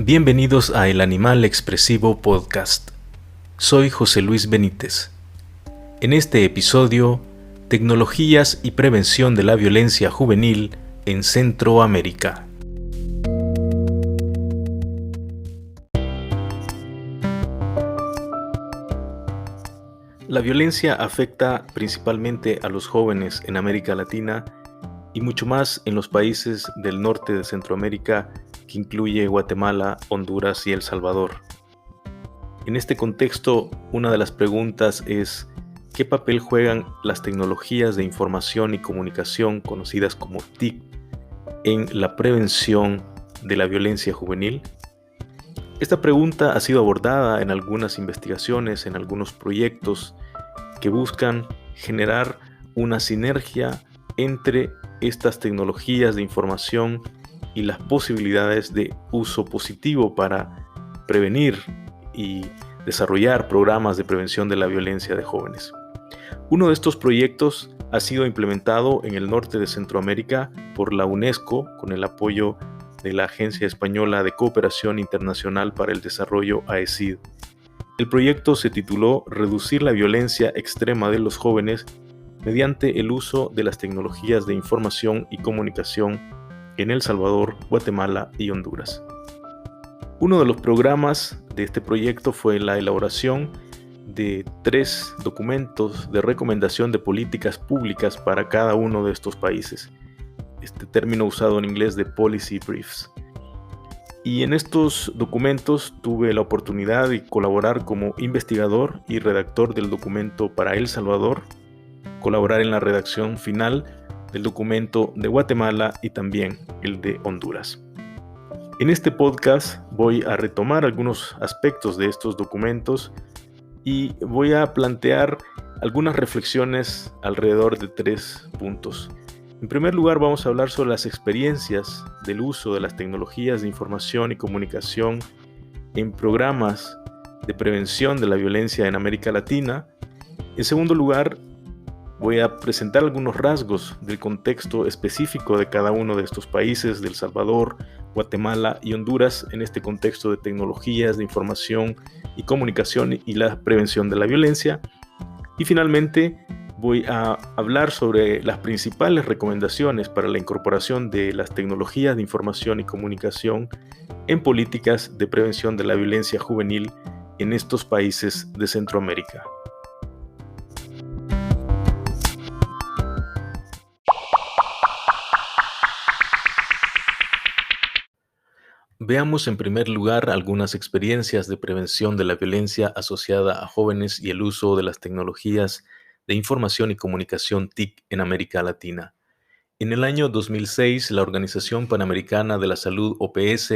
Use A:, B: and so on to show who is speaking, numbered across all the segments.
A: Bienvenidos a El Animal Expresivo Podcast. Soy José Luis Benítez. En este episodio, tecnologías y prevención de la violencia juvenil en Centroamérica. La violencia afecta principalmente a los jóvenes en América Latina y mucho más en los países del norte de Centroamérica, que incluye Guatemala, Honduras y El Salvador. En este contexto, una de las preguntas es: ¿qué papel juegan las tecnologías de información y comunicación, conocidas como TIC, en la prevención de la violencia juvenil? Esta pregunta ha sido abordada en algunas investigaciones, en algunos proyectos que buscan generar una sinergia entre estas tecnologías de información y las posibilidades de uso positivo para prevenir y desarrollar programas de prevención de la violencia de jóvenes. Uno de estos proyectos ha sido implementado en el norte de Centroamérica por la UNESCO con el apoyo de la Agencia Española de Cooperación Internacional para el Desarrollo, AECID. El proyecto se tituló Reducir la violencia extrema de los jóvenes mediante el uso de las tecnologías de información y comunicación en El Salvador, Guatemala y Honduras. Uno de los programas de este proyecto fue la elaboración de 3 documentos de recomendación de políticas públicas para cada uno de estos países. Este término usado en inglés de Policy Briefs. Y en estos documentos tuve la oportunidad de colaborar como investigador y redactor del documento para El Salvador, colaborar en la redacción final del documento de Guatemala y también el de Honduras. En este podcast voy a retomar algunos aspectos de estos documentos y voy a plantear algunas reflexiones alrededor de 3 puntos. En primer lugar, vamos a hablar sobre las experiencias del uso de las tecnologías de información y comunicación en programas de prevención de la violencia en América Latina. En segundo lugar, voy a presentar algunos rasgos del contexto específico de cada uno de estos países, de El Salvador, Guatemala y Honduras, en este contexto de tecnologías de información y comunicación y la prevención de la violencia. Y finalmente, voy a hablar sobre las principales recomendaciones para la incorporación de las tecnologías de información y comunicación en políticas de prevención de la violencia juvenil en estos países de Centroamérica. Veamos en primer lugar algunas experiencias de prevención de la violencia asociada a jóvenes y el uso de las tecnologías de información y comunicación TIC en América Latina. En el año 2006, la Organización Panamericana de la Salud, OPS,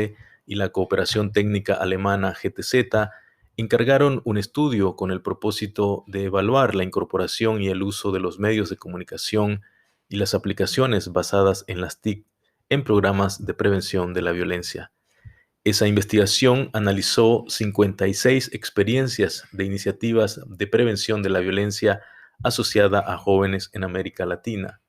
A: y la Cooperación Técnica Alemana, GTZ, encargaron un estudio con el propósito de evaluar la incorporación y el uso de los medios de comunicación y las aplicaciones basadas en las TIC en programas de prevención de la violencia. Esa investigación analizó 56 experiencias de iniciativas de prevención de la violencia asociada a jóvenes en América Latina.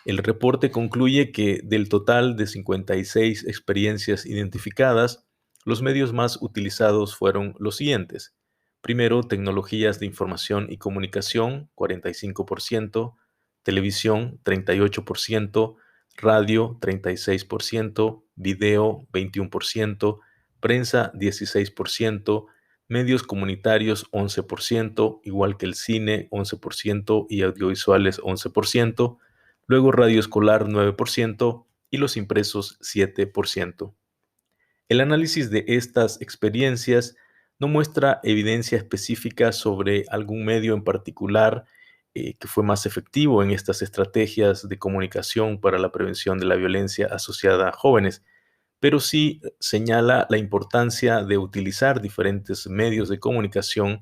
A: El reporte concluye que del total de 56 experiencias identificadas, los medios más utilizados fueron los siguientes. Primero, tecnologías de información y comunicación, 45%, televisión, 38%, radio, 36%, video, 21%, prensa, 16%, medios comunitarios, 11%, igual que el cine, 11%, y audiovisuales, 11%, luego radio escolar 9% y los impresos 7%. El análisis de estas experiencias no muestra evidencia específica sobre algún medio en particular que fue más efectivo en estas estrategias de comunicación para la prevención de la violencia asociada a jóvenes, pero sí señala la importancia de utilizar diferentes medios de comunicación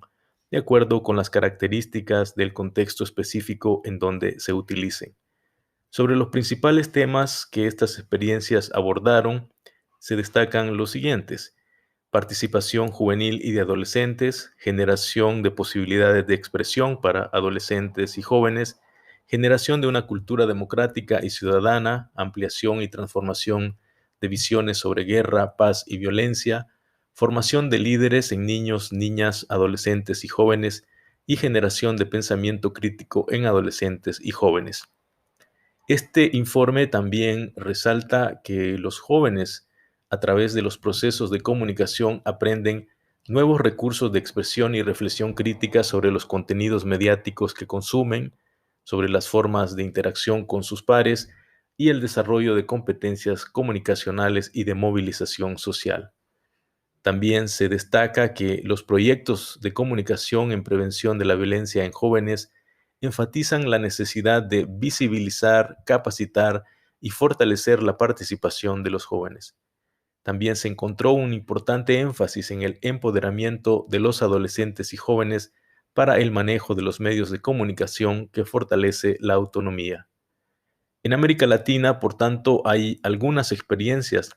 A: de acuerdo con las características del contexto específico en donde se utilicen. Sobre los principales temas que estas experiencias abordaron, se destacan los siguientes: participación juvenil y de adolescentes, generación de posibilidades de expresión para adolescentes y jóvenes, generación de una cultura democrática y ciudadana, ampliación y transformación de visiones sobre guerra, paz y violencia, formación de líderes en niños, niñas, adolescentes y jóvenes, y generación de pensamiento crítico en adolescentes y jóvenes. Este informe también resalta que los jóvenes, a través de los procesos de comunicación, aprenden nuevos recursos de expresión y reflexión crítica sobre los contenidos mediáticos que consumen, sobre las formas de interacción con sus pares y el desarrollo de competencias comunicacionales y de movilización social. También se destaca que los proyectos de comunicación en prevención de la violencia en jóvenes enfatizan la necesidad de visibilizar, capacitar y fortalecer la participación de los jóvenes. También se encontró un importante énfasis en el empoderamiento de los adolescentes y jóvenes para el manejo de los medios de comunicación que fortalece la autonomía. En América Latina, por tanto, hay algunas experiencias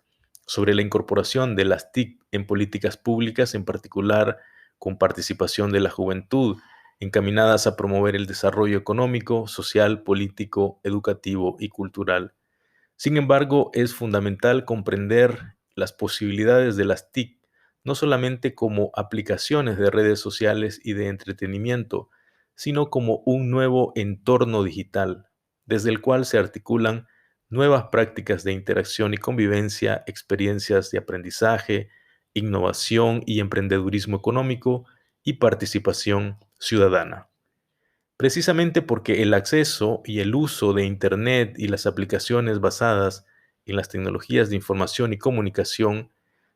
A: sobre la incorporación de las TIC en políticas públicas, en particular con participación de la juventud, encaminadas a promover el desarrollo económico, social, político, educativo y cultural. Sin embargo, es fundamental comprender las posibilidades de las TIC, no solamente como aplicaciones de redes sociales y de entretenimiento, sino como un nuevo entorno digital, desde el cual se articulan nuevas prácticas de interacción y convivencia, experiencias de aprendizaje, innovación y emprendedurismo económico y participación ciudadana. Precisamente porque el acceso y el uso de Internet y las aplicaciones basadas en las tecnologías de información y comunicación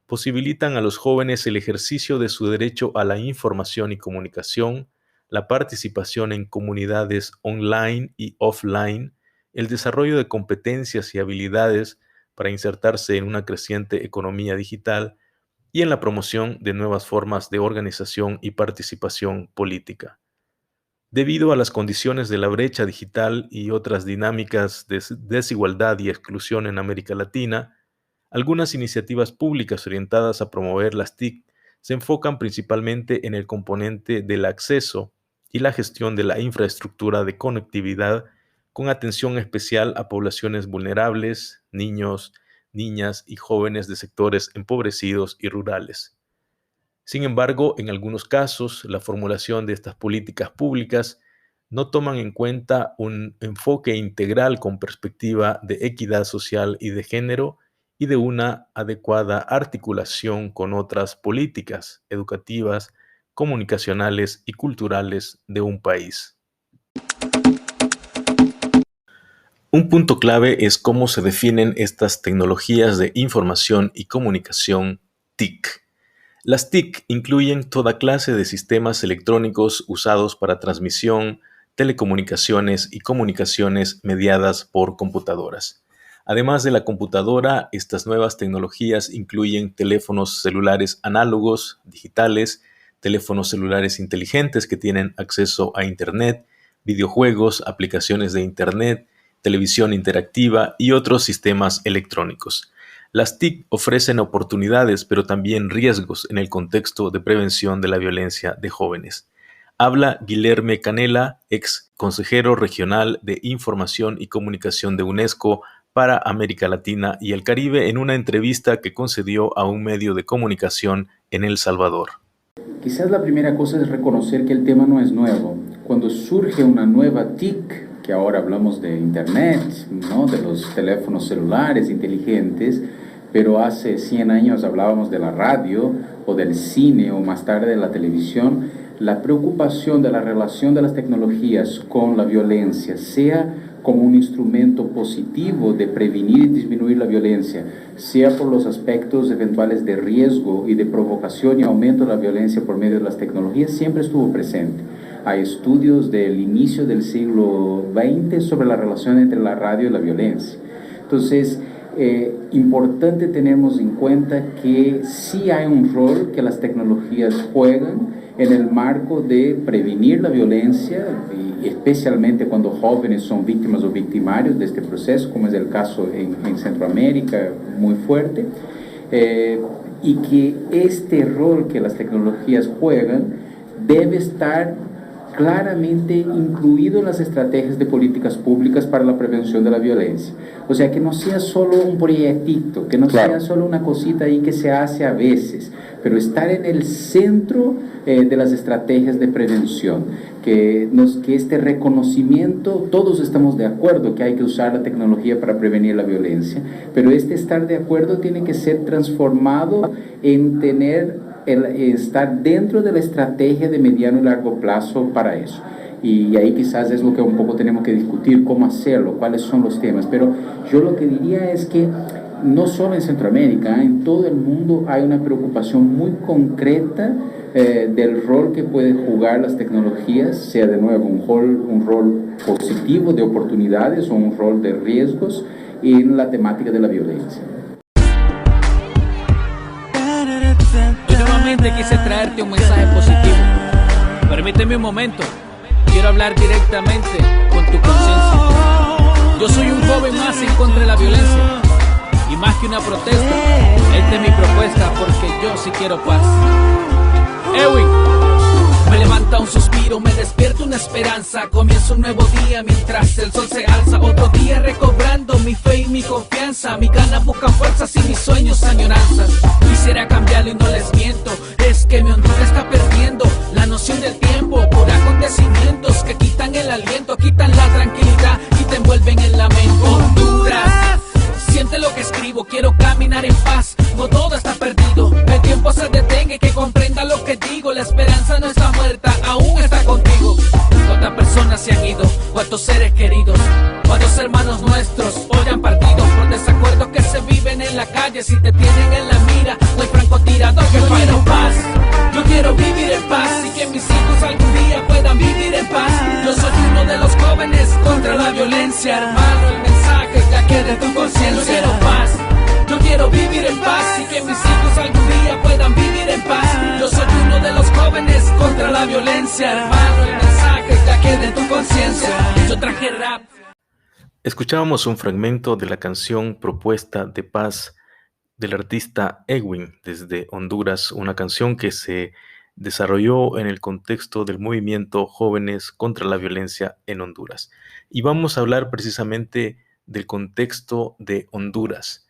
A: posibilitan a los jóvenes el ejercicio de su derecho a la información y comunicación, la participación en comunidades online y offline, el desarrollo de competencias y habilidades para insertarse en una creciente economía digital y en la promoción de nuevas formas de organización y participación política. Debido a las condiciones de la brecha digital y otras dinámicas de desigualdad y exclusión en América Latina, algunas iniciativas públicas orientadas a promover las TIC se enfocan principalmente en el componente del acceso y la gestión de la infraestructura de conectividad, con atención especial a poblaciones vulnerables, niños, niñas y jóvenes de sectores empobrecidos y rurales. Sin embargo, en algunos casos, la formulación de estas políticas públicas no toman en cuenta un enfoque integral con perspectiva de equidad social y de género y de una adecuada articulación con otras políticas educativas, comunicacionales y culturales de un país. Un punto clave es cómo se definen estas tecnologías de información y comunicación TIC. Las TIC incluyen toda clase de sistemas electrónicos usados para transmisión, telecomunicaciones y comunicaciones mediadas por computadoras. Además de la computadora, estas nuevas tecnologías incluyen teléfonos celulares análogos, digitales, teléfonos celulares inteligentes que tienen acceso a Internet, videojuegos, aplicaciones de Internet, televisión interactiva y otros sistemas electrónicos. Las TIC ofrecen oportunidades, pero también riesgos en el contexto de prevención de la violencia de jóvenes. Habla Guilherme Canela, ex consejero regional de Información y Comunicación de UNESCO para América Latina y el Caribe, en una entrevista que concedió a un medio de comunicación en El Salvador.
B: Quizás la primera cosa es reconocer que el tema no es nuevo. Cuando surge una nueva TIC, que ahora hablamos de Internet, ¿no?, de los teléfonos celulares inteligentes, pero hace 100 años hablábamos de la radio o del cine o más tarde de la televisión, la preocupación de la relación de las tecnologías con la violencia, sea como un instrumento positivo de prevenir y disminuir la violencia, sea por los aspectos eventuales de riesgo y de provocación y aumento de la violencia por medio de las tecnologías, siempre estuvo presente. Hay estudios del inicio del siglo XX sobre la relación entre la radio y la violencia. Entonces, importante tenemos en cuenta que sí hay un rol que las tecnologías juegan en el marco de prevenir la violencia, y especialmente cuando jóvenes son víctimas o victimarios de este proceso, como es el caso en Centroamérica, muy fuerte, y que este rol que las tecnologías juegan debe estar claramente incluido en las estrategias de políticas públicas para la prevención de la violencia. O sea, que no sea solo un proyectito, que no sea solo una cosita ahí que se hace a veces, pero estar en el centro de las estrategias de prevención, que este reconocimiento, todos estamos de acuerdo que hay que usar la tecnología para prevenir la violencia, pero este estar de acuerdo tiene que ser transformado en estar dentro de la estrategia de mediano y largo plazo para eso. Y ahí quizás es lo que un poco tenemos que discutir, cómo hacerlo, cuáles son los temas. Pero yo lo que diría es que no solo en Centroamérica, en todo el mundo hay una preocupación muy concreta del rol que pueden jugar las tecnologías, sea de nuevo un rol positivo de oportunidades o un rol de riesgos en la temática de la violencia.
C: Yo nuevamente quise traerte un mensaje positivo. Permíteme un momento, quiero hablar directamente con tu conciencia. Yo soy un joven más en contra de la violencia. Y más que una protesta, esta es mi propuesta porque yo sí quiero paz. Ewing, me levanta un suspiro, me despierta una esperanza. Comienza un nuevo día mientras el sol se alza. Otro día recobrando mi fe y mi confianza. Mis ganas buscan fuerzas y mis sueños añoranzas. Quisiera cambiarlo y no les miento, es que mi Honduras está perdiendo la noción del tiempo por acontecimientos que quitan el aliento, quitan la tranquilidad y te envuelven en lamento. Honduras, siente lo que escribo, quiero caminar en paz, no todo está perdido. El tiempo se detenga y que comprenda lo que digo. La esperanza no está muerta, aún está contigo. ¿Cuántas personas se han ido? ¿Cuántos seres queridos? ¿Cuántos hermanos nuestros hoy han partido por desacuerdos que se viven en la calle? Si te tienen en la mira, no hay francotirador. Yo quiero paz, yo quiero vivir en paz y que mis hijos algún día puedan vivir en paz. Yo soy uno de los jóvenes contra la violencia, hermano, el mensaje ya quede en tu conciencia. Yo quiero paz, yo quiero vivir en paz y que mis hijos algún día puedan vivir en paz. Yo soy uno de los jóvenes contra la violencia, hermano, el mensaje ya quede en tu conciencia. Yo traje rap.
A: Escuchábamos un fragmento de la canción Propuesta de Paz del artista Ewing desde Honduras, una canción que se desarrolló en el contexto del movimiento Jóvenes contra la Violencia en Honduras. Y vamos a hablar precisamente del contexto de Honduras.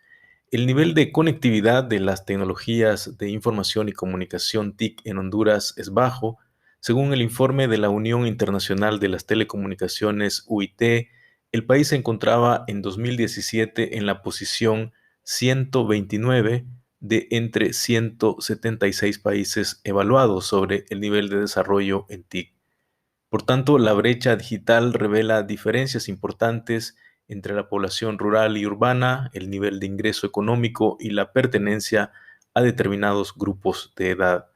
A: El nivel de conectividad de las tecnologías de información y comunicación TIC en Honduras es bajo. Según el informe de la Unión Internacional de las Telecomunicaciones, UIT, el país se encontraba en 2017 en la posición 129 de entre 176 países evaluados sobre el nivel de desarrollo en TIC. Por tanto, la brecha digital revela diferencias importantes entre la población rural y urbana, el nivel de ingreso económico y la pertenencia a determinados grupos de edad.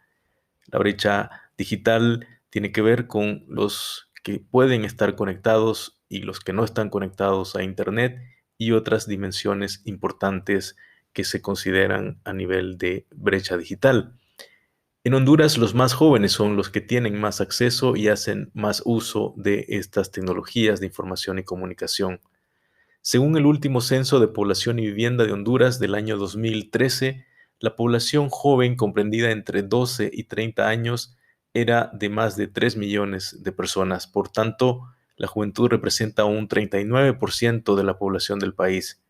A: La brecha digital tiene que ver con los que pueden estar conectados y los que no están conectados a Internet y otras dimensiones importantes que se consideran a nivel de brecha digital. En Honduras, los más jóvenes son los que tienen más acceso y hacen más uso de estas tecnologías de información y comunicación. Según el último censo de población y vivienda de Honduras del año 2013, la población joven comprendida entre 12 y 30 años era de más de 3 millones de personas. Por tanto, la juventud representa un 39% de la población del país.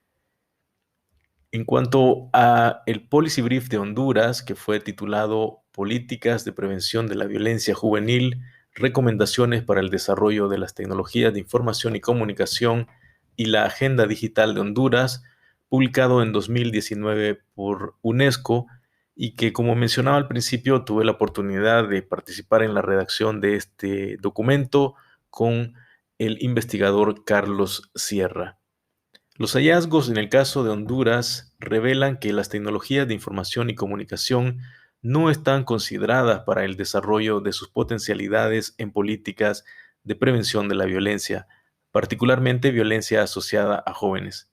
A: En cuanto a el Policy Brief de Honduras, que fue titulado Políticas de Prevención de la Violencia Juvenil, Recomendaciones para el Desarrollo de las Tecnologías de Información y Comunicación y la Agenda Digital de Honduras, publicado en 2019 por UNESCO, y que, como mencionaba al principio, tuve la oportunidad de participar en la redacción de este documento con el investigador Carlos Sierra. Los hallazgos en el caso de Honduras revelan que las tecnologías de información y comunicación no están consideradas para el desarrollo de sus potencialidades en políticas de prevención de la violencia, particularmente violencia asociada a jóvenes.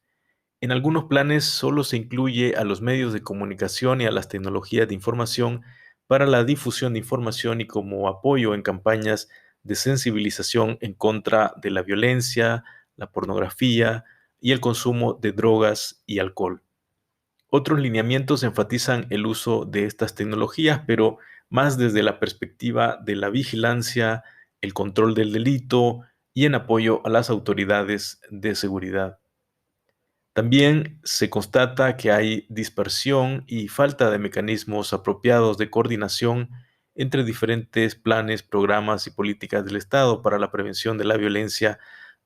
A: En algunos planes solo se incluye a los medios de comunicación y a las tecnologías de información para la difusión de información y como apoyo en campañas de sensibilización en contra de la violencia, la pornografía y el consumo de drogas y alcohol. Otros lineamientos enfatizan el uso de estas tecnologías, pero más desde la perspectiva de la vigilancia, el control del delito y en apoyo a las autoridades de seguridad. También se constata que hay dispersión y falta de mecanismos apropiados de coordinación entre diferentes planes, programas y políticas del Estado para la prevención de la violencia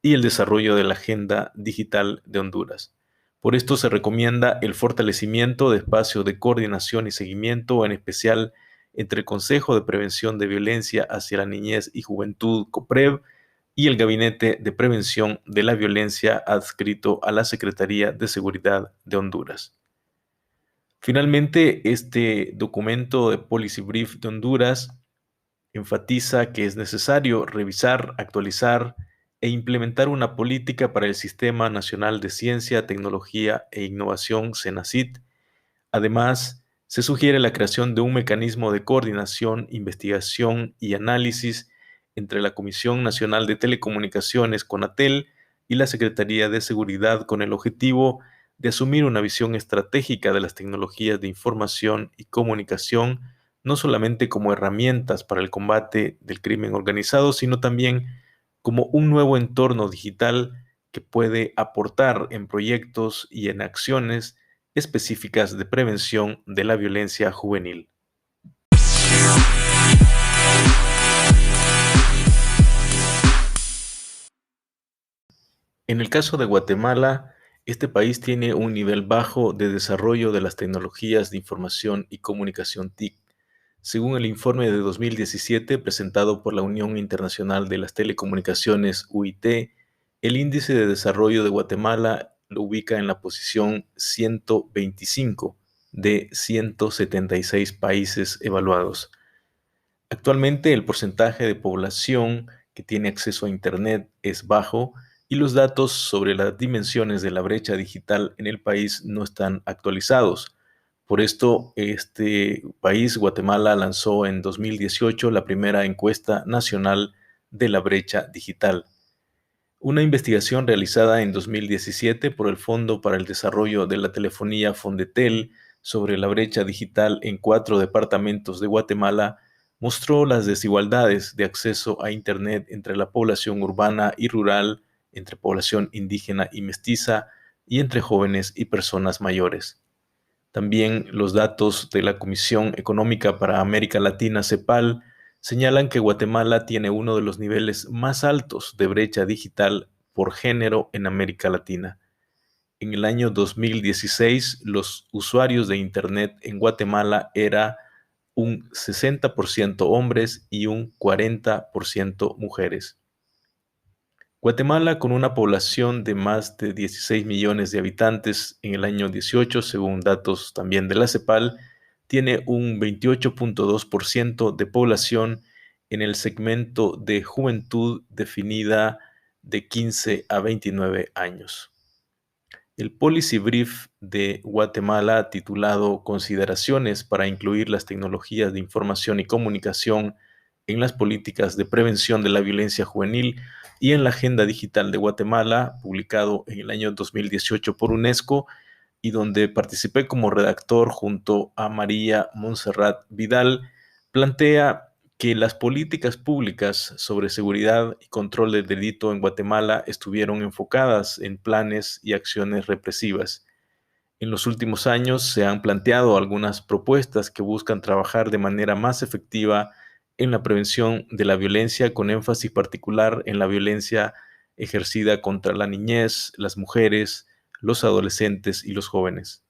A: y el desarrollo de la agenda digital de Honduras. Por esto se recomienda el fortalecimiento de espacios de coordinación y seguimiento, en especial entre el Consejo de Prevención de Violencia hacia la Niñez y Juventud, COPREV, y el Gabinete de Prevención de la Violencia adscrito a la Secretaría de Seguridad de Honduras. Finalmente, este documento de Policy Brief de Honduras enfatiza que es necesario revisar, actualizar e implementar una política para el Sistema Nacional de Ciencia, Tecnología e Innovación, CENACIT. Además, se sugiere la creación de un mecanismo de coordinación, investigación y análisis entre la Comisión Nacional de Telecomunicaciones, CONATEL, y la Secretaría de Seguridad con el objetivo de asumir una visión estratégica de las tecnologías de información y comunicación, no solamente como herramientas para el combate del crimen organizado, sino también como un nuevo entorno digital que puede aportar en proyectos y en acciones específicas de prevención de la violencia juvenil. En el caso de Guatemala, este país tiene un nivel bajo de desarrollo de las tecnologías de información y comunicación TIC. Según el informe de 2017 presentado por la Unión Internacional de las Telecomunicaciones, UIT, el índice de desarrollo de Guatemala lo ubica en la posición 125 de 176 países evaluados. Actualmente el porcentaje de población que tiene acceso a Internet es bajo y los datos sobre las dimensiones de la brecha digital en el país no están actualizados. Por esto, este país, Guatemala, lanzó en 2018 la primera encuesta nacional de la brecha digital. Una investigación realizada en 2017 por el Fondo para el Desarrollo de la Telefonía Fondetel sobre la brecha digital en 4 departamentos de Guatemala mostró las desigualdades de acceso a Internet entre la población urbana y rural, entre población indígena y mestiza, y entre jóvenes y personas mayores. También los datos de la Comisión Económica para América Latina, CEPAL, señalan que Guatemala tiene uno de los niveles más altos de brecha digital por género en América Latina. En el año 2016, los usuarios de Internet en Guatemala era un 60% hombres y un 40% mujeres. Guatemala, con una población de más de 16 millones de habitantes en el año 18, según datos también de la CEPAL, tiene un 28.2% de población en el segmento de juventud definida de 15 a 29 años. El Policy Brief de Guatemala, titulado Consideraciones para incluir las tecnologías de información y comunicación en las políticas de prevención de la violencia juvenil y en la Agenda Digital de Guatemala, publicado en el año 2018 por UNESCO, y donde participé como redactor junto a María Montserrat Vidal, plantea que las políticas públicas sobre seguridad y control del delito en Guatemala estuvieron enfocadas en planes y acciones represivas. En los últimos años se han planteado algunas propuestas que buscan trabajar de manera más efectiva en la prevención de la violencia, con énfasis particular en la violencia ejercida contra la niñez, las mujeres, los adolescentes y los jóvenes.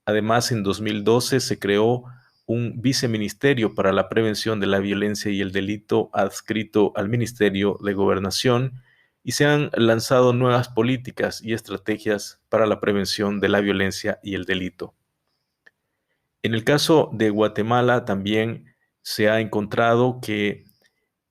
A: Además, en 2012 se creó un viceministerio para la prevención de la violencia y el delito adscrito al Ministerio de Gobernación, y se han lanzado nuevas políticas y estrategias para la prevención de la violencia y el delito. En el caso de Guatemala también se ha encontrado que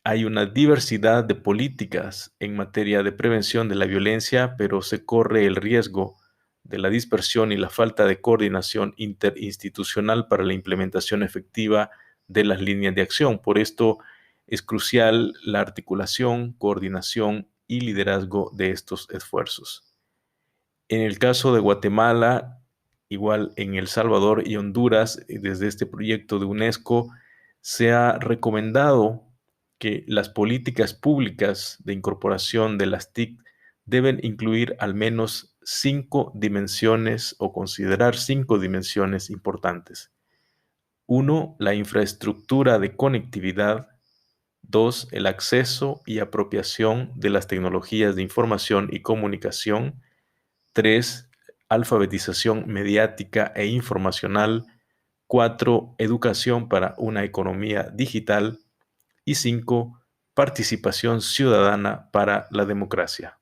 A: hay una diversidad de políticas en materia de prevención de la violencia, pero se corre el riesgo de la dispersión y la falta de coordinación interinstitucional para la implementación efectiva de las líneas de acción. Por esto es crucial la articulación, coordinación y liderazgo de estos esfuerzos. En el caso de Guatemala, igual en El Salvador y Honduras, desde este proyecto de UNESCO, se ha recomendado que las políticas públicas de incorporación de las TIC deben incluir al menos 5 dimensiones o considerar 5 dimensiones importantes. 1. La infraestructura de conectividad. 2. El acceso y apropiación de las tecnologías de información y comunicación. 3. Alfabetización mediática e informacional. 4. Educación para una economía digital. Y 5. Participación ciudadana para la democracia.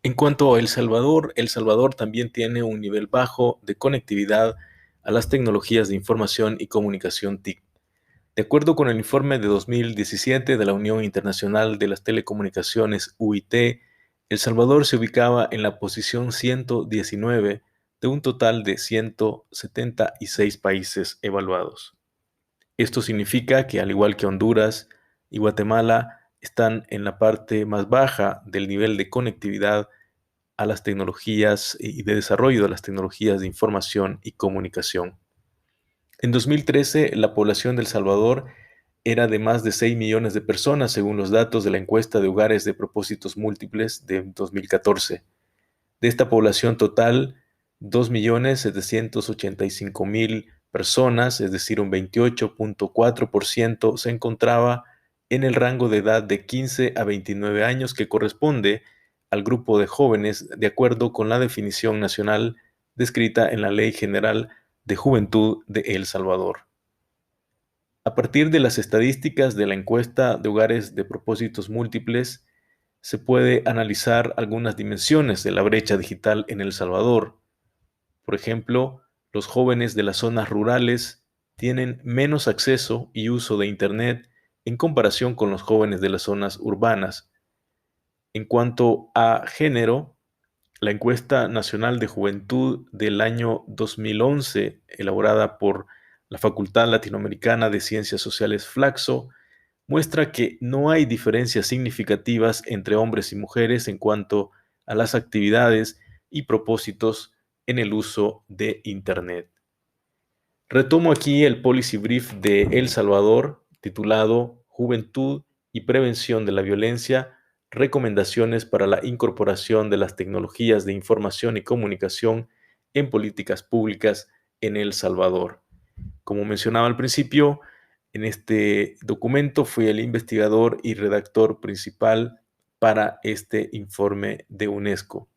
A: En cuanto a El Salvador también tiene un nivel bajo de conectividad a las tecnologías de información y comunicación TIC. De acuerdo con el informe de 2017 de la Unión Internacional de las Telecomunicaciones, UIT, El Salvador se ubicaba en la posición 119 de un total de 176 países evaluados. Esto significa que, al igual que Honduras y Guatemala, están en la parte más baja del nivel de conectividad a las tecnologías y de desarrollo de las tecnologías de información y comunicación. En 2013, la población de El Salvador era de más de 6 millones de personas, según los datos de la encuesta de hogares de propósitos múltiples de 2014. De esta población total, 2.785.000 personas, es decir, un 28.4%, se encontraba en el rango de edad de 15 a 29 años, que corresponde al grupo de jóvenes de acuerdo con la definición nacional descrita en la Ley General de Juventud de El Salvador. A partir de las estadísticas de la encuesta de hogares de propósitos múltiples, se puede analizar algunas dimensiones de la brecha digital en El Salvador. Por ejemplo, los jóvenes de las zonas rurales tienen menos acceso y uso de Internet en comparación con los jóvenes de las zonas urbanas. En cuanto a género, la encuesta nacional de juventud del año 2011, elaborada por la Facultad Latinoamericana de Ciencias Sociales Flaxo, muestra que no hay diferencias significativas entre hombres y mujeres en cuanto a las actividades y propósitos en el uso de Internet. Retomo aquí el Policy Brief de El Salvador, titulado Juventud y Prevención de la Violencia, recomendaciones para la incorporación de las tecnologías de información y comunicación en políticas públicas en El Salvador. Como mencionaba al principio, en este documento fui el investigador y redactor principal para este informe de UNESCO.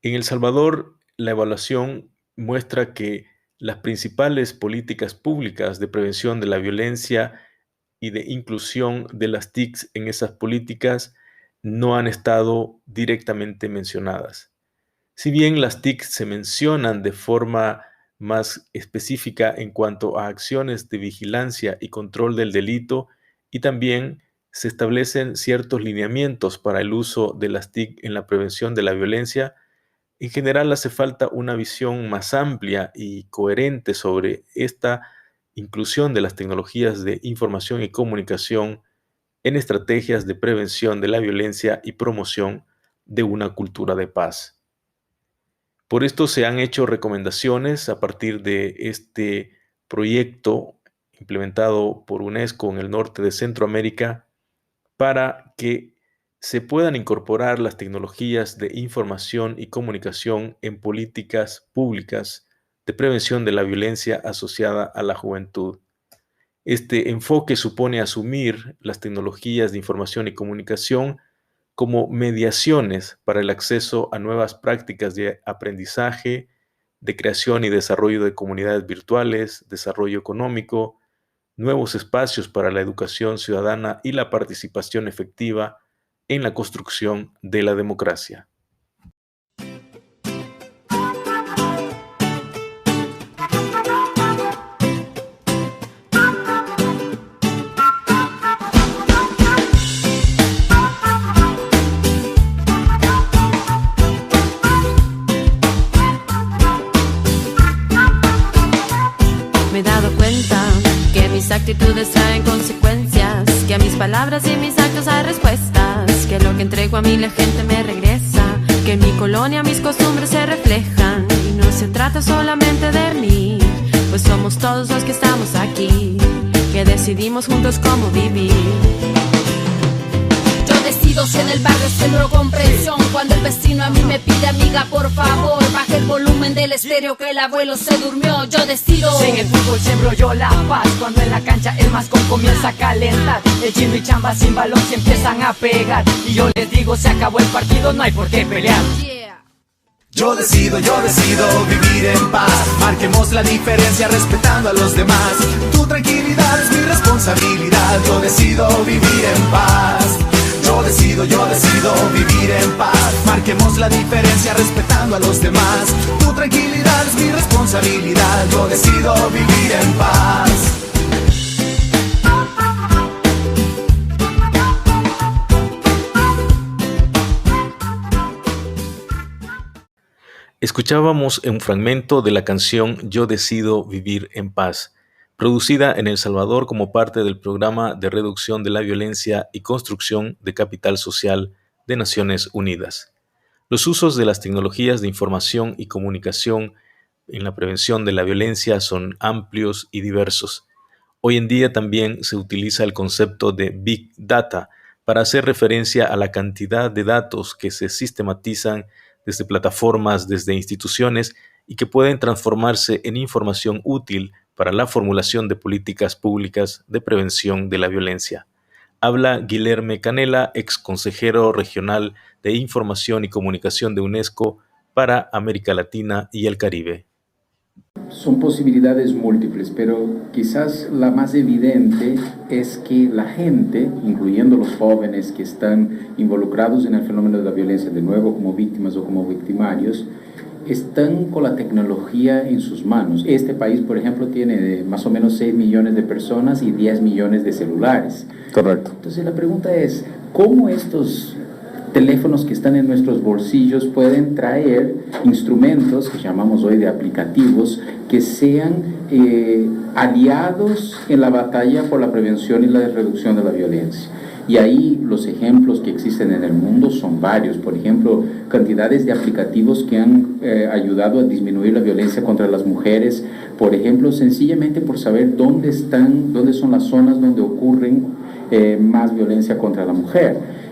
A: En El Salvador, la evaluación muestra que las principales políticas públicas de prevención de la violencia y de inclusión de las TICs en esas políticas no han estado directamente mencionadas. Si bien las TIC se mencionan de forma más específica en cuanto a acciones de vigilancia y control del delito, y también se establecen ciertos lineamientos para el uso de las TIC en la prevención de la violencia, en general hace falta una visión más amplia y coherente sobre esta inclusión de las tecnologías de información y comunicación en estrategias de prevención de la violencia y promoción de una cultura de paz. Por esto se han hecho recomendaciones a partir de este proyecto implementado por UNESCO en el norte de Centroamérica para que se puedan incorporar las tecnologías de información y comunicación en políticas públicas de prevención de la violencia asociada a la juventud. Este enfoque supone asumir las tecnologías de información y comunicación como mediaciones para el acceso a nuevas prácticas de aprendizaje, de creación y desarrollo de comunidades virtuales, desarrollo económico, nuevos espacios para la educación ciudadana y la participación efectiva en la construcción de la democracia.
D: Me he dado cuenta que mis actitudes traen consecuencias, que a mis palabras y mis actos hay respuestas, que lo que entrego a mí la gente me regresa, que en mi Colombia opinión y a mis costumbres se reflejan. Y no se trata solamente de mí, pues somos todos los que estamos aquí, que decidimos juntos cómo vivir.
E: Yo decido si en el barrio siembro comprensión. Cuando el vecino a mí me pide, amiga, por favor, baje el volumen del estéreo que el abuelo se durmió. Yo decido.
F: Si en el fútbol siembro yo la paz, cuando en la cancha el mascón comienza a calentar, el chimbo y chamba sin balón se empiezan a pegar, y yo les digo, se acabó el partido, no hay por qué pelear.
G: Yo decido vivir en paz. Marquemos la diferencia respetando a los demás. Tu tranquilidad es mi responsabilidad. Yo decido vivir en paz. Yo decido vivir en paz. Marquemos la diferencia respetando a los demás. Tu tranquilidad es mi responsabilidad. Yo decido vivir en paz.
A: Escuchábamos un fragmento de la canción Yo decido vivir en paz, producida en El Salvador como parte del Programa de Reducción de la Violencia y Construcción de Capital Social de Naciones Unidas. Los usos de las tecnologías de información y comunicación en la prevención de la violencia son amplios y diversos. Hoy en día también se utiliza el concepto de Big Data para hacer referencia a la cantidad de datos que se sistematizan desde plataformas, desde instituciones y que pueden transformarse en información útil para la formulación de políticas públicas de prevención de la violencia. Habla Guilherme Canela, ex consejero regional de Información y Comunicación de UNESCO para América Latina y el Caribe.
B: Son posibilidades múltiples, pero quizás la más evidente es que la gente, incluyendo los jóvenes que están involucrados en el fenómeno de la violencia, de nuevo como víctimas o como victimarios, están con la tecnología en sus manos. Este país, por ejemplo, tiene más o menos 6 millones de personas y 10 millones de celulares.
H: Correcto.
B: Entonces la pregunta es, ¿cómo estos teléfonos que están en nuestros bolsillos pueden traer instrumentos que llamamos hoy de aplicativos que sean aliados en la batalla por la prevención y la reducción de la violencia? Y ahí los ejemplos que existen en el mundo son varios. Por ejemplo, cantidades de aplicativos que han ayudado a disminuir la violencia contra las mujeres. Por ejemplo, sencillamente por saber dónde son las zonas donde ocurren más violencia contra la mujer.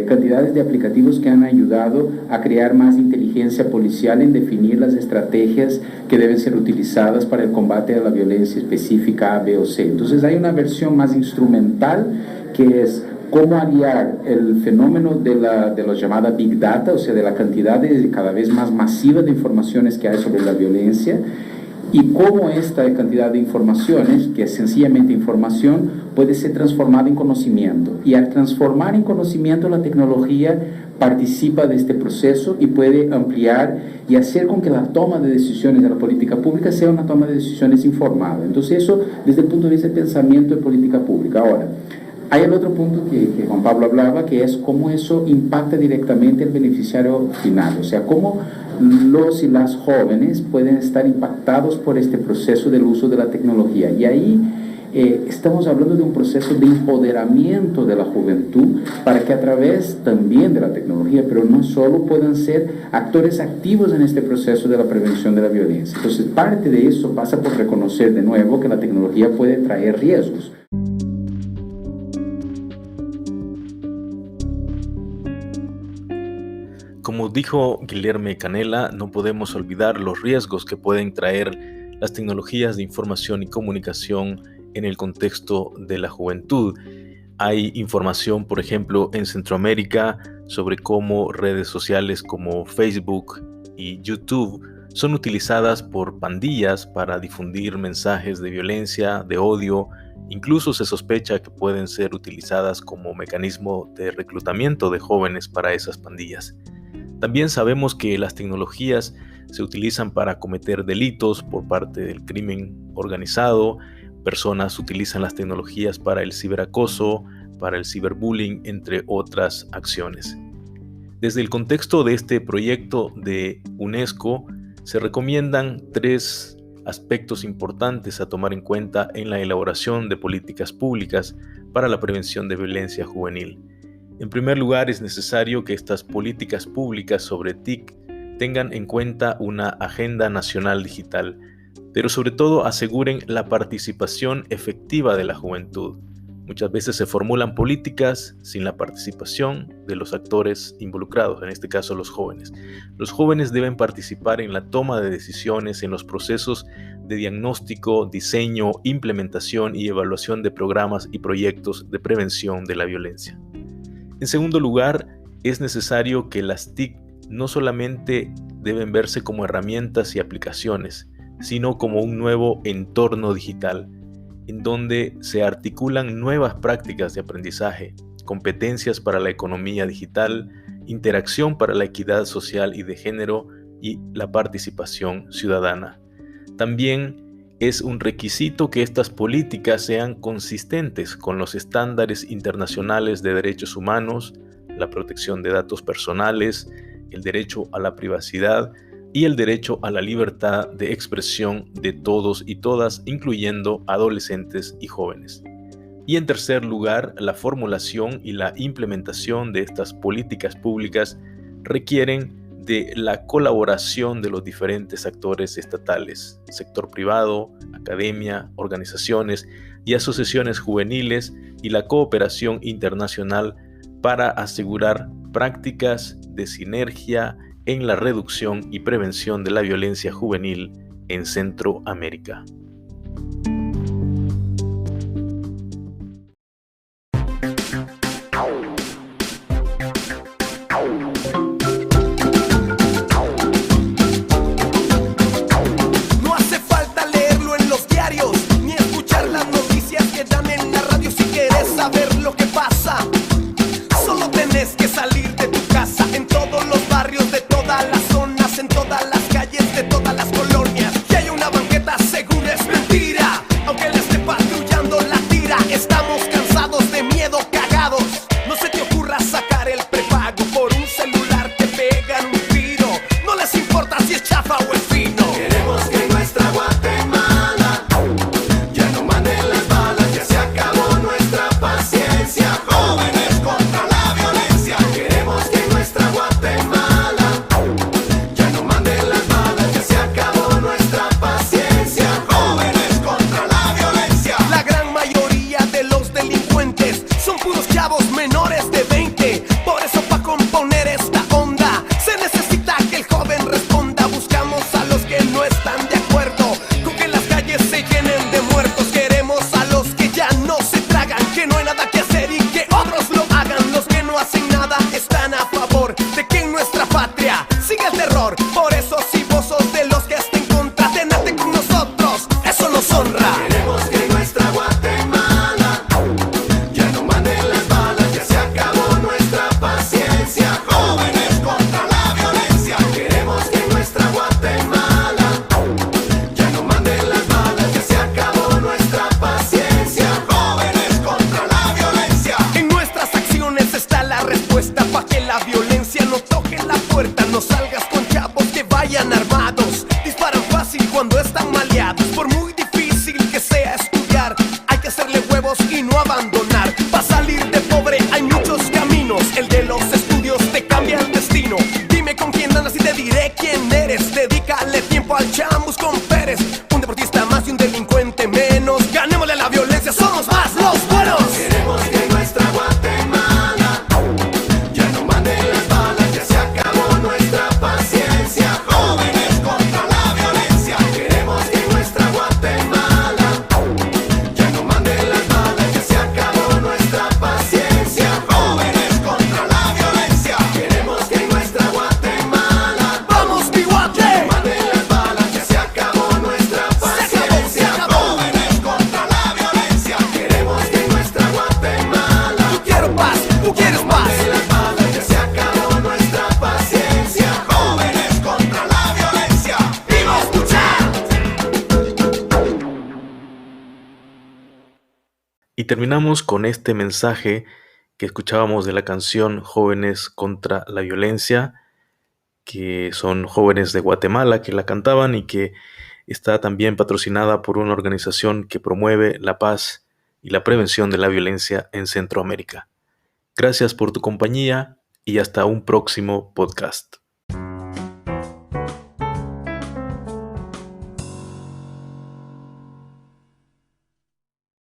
B: Cantidades de aplicativos que han ayudado a crear más inteligencia policial en definir las estrategias que deben ser utilizadas para el combate a la violencia específica A, B o C. Entonces hay una versión más instrumental que es cómo aliar el fenómeno de la llamada Big Data, o sea, de la cantidad cada vez más masiva de informaciones que hay sobre la violencia, y cómo esta cantidad de informaciones, que es sencillamente información, puede ser transformada en conocimiento. Y al transformar en conocimiento, la tecnología participa de este proceso y puede ampliar y hacer con que la toma de decisiones de la política pública sea una toma de decisiones informada. Entonces eso desde el punto de vista de pensamiento de política pública. Ahora, hay el otro punto que Juan Pablo hablaba, que es cómo eso impacta directamente al beneficiario final, o sea, cómo los y las jóvenes pueden estar impactados por este proceso del uso de la tecnología. Y ahí estamos hablando de un proceso de empoderamiento de la juventud para que a través también de la tecnología, pero no solo, puedan ser actores activos en este proceso de la prevención de la violencia. Entonces, parte de eso pasa por reconocer de nuevo que la tecnología puede traer riesgos.
A: Como dijo Guilherme Canela, no podemos olvidar los riesgos que pueden traer las tecnologías de información y comunicación en el contexto de la juventud. Hay información, por ejemplo, en Centroamérica sobre cómo redes sociales como Facebook y YouTube son utilizadas por pandillas para difundir mensajes de violencia, de odio. Incluso se sospecha que pueden ser utilizadas como mecanismo de reclutamiento de jóvenes para esas pandillas. También sabemos que las tecnologías se utilizan para cometer delitos por parte del crimen organizado. Personas utilizan las tecnologías para el ciberacoso, para el ciberbullying, entre otras acciones. Desde el contexto de este proyecto de UNESCO, se recomiendan 3 aspectos importantes a tomar en cuenta en la elaboración de políticas públicas para la prevención de violencia juvenil. En primer lugar, es necesario que estas políticas públicas sobre TIC tengan en cuenta una agenda nacional digital, pero sobre todo aseguren la participación efectiva de la juventud. Muchas veces se formulan políticas sin la participación de los actores involucrados, en este caso los jóvenes. Los jóvenes deben participar en la toma de decisiones, en los procesos de diagnóstico, diseño, implementación y evaluación de programas y proyectos de prevención de la violencia. En segundo lugar, es necesario que las TIC no solamente deben verse como herramientas y aplicaciones, sino como un nuevo entorno digital, en donde se articulan nuevas prácticas de aprendizaje, competencias para la economía digital, interacción para la equidad social y de género y la participación ciudadana. También es un requisito que estas políticas sean consistentes con los estándares internacionales de derechos humanos, la protección de datos personales, el derecho a la privacidad y el derecho a la libertad de expresión de todos y todas, incluyendo adolescentes y jóvenes. Y en tercer lugar, la formulación y la implementación de estas políticas públicas requieren de la colaboración de los diferentes actores estatales, sector privado, academia, organizaciones y asociaciones juveniles y la cooperación internacional para asegurar prácticas de sinergia en la reducción y prevención de la violencia juvenil en Centroamérica.
G: No hace falta leerlo en los diarios, ni escuchar las noticias que dan en la radio si quieres saber lo que pasa. Solo tenés que salir de tu casa, en todos los barrios de todas las zonas, en todas las calles de todas las colonias. Que hay una banqueta segura es mentira, aunque la esté patrullando la tira. Estamos cansados de miedo, cagados. No se te ocurra sacar el prepago, por un celular te pegan un tiro. No les importa si es chafa o es fino. Queremos que en nuestra Guatemala ya no manden las balas, ya se acabó nuestra paciencia. Jóvenes contra la violencia. Queremos que en nuestra Guatemala ya no manden las balas, ya se acabó nuestra paciencia. Jóvenes contra la violencia. La gran mayoría de los delincuentes son puros chavos menores de 20. Por eso pa' componer esta onda se necesita que el joven responda. Buscamos a los que no están de acuerdo con que las calles se llenen de muertos. Queremos a los que ya no se tragan, que no hay nada que hacer y que otros lo hagan. Los que no hacen nada están a favor de que en nuestra patria siga el terror. Por eso si vos sos de los que estén en contra, tenate con nosotros, eso nos honra. Queremos que en nuestra Guatemala ya no manden las balas, ya se acabó nuestra paciencia. Jóvenes contra la violencia. Queremos que en nuestra Guatemala ya no manden las balas, ya se acabó nuestra paciencia. Jóvenes contra la violencia. En nuestras acciones está la respuesta pa' que la violencia no toque la puerta. No salgas con chavos que vayan armados, disparan fácil cuando están maleados. Por muy difícil que sea estudiar, hay que hacerle huevos y no abandonar. Pa' salir de pobre hay muchos caminos, el de los estudios te cambia el destino. Dime con quién andas y te diré quién eres. Dedícale tiempo al Chamus con Pérez. Un deportista más y un delincuente menos. Ganémosle a la violencia, somos más los buenos. Queremos que en nuestra Guatemala ya no manden las balas, ya se acabó nuestra paciencia. Jóvenes contra la violencia. Queremos que en nuestra Guatemala ya no manden las balas, ya se acabó nuestra paciencia. Jóvenes contra la violencia. Queremos que en nuestra Guatemala vamos mi Guate, ya no manden las balas, ya se acabó nuestra paciencia. Jóvenes contra la violencia. Queremos que en nuestra Guatemala yo quiero paz, tú quieres paz. Las balas, ya se acabó nuestra paciencia. Jóvenes contra la violencia. ¡Viva a escuchar!
A: Y terminamos con este mensaje que escuchábamos de la canción Jóvenes contra la Violencia, que son jóvenes de Guatemala que la cantaban y que está también patrocinada por una organización que promueve la paz y la prevención de la violencia en Centroamérica. Gracias por tu compañía y hasta un próximo podcast.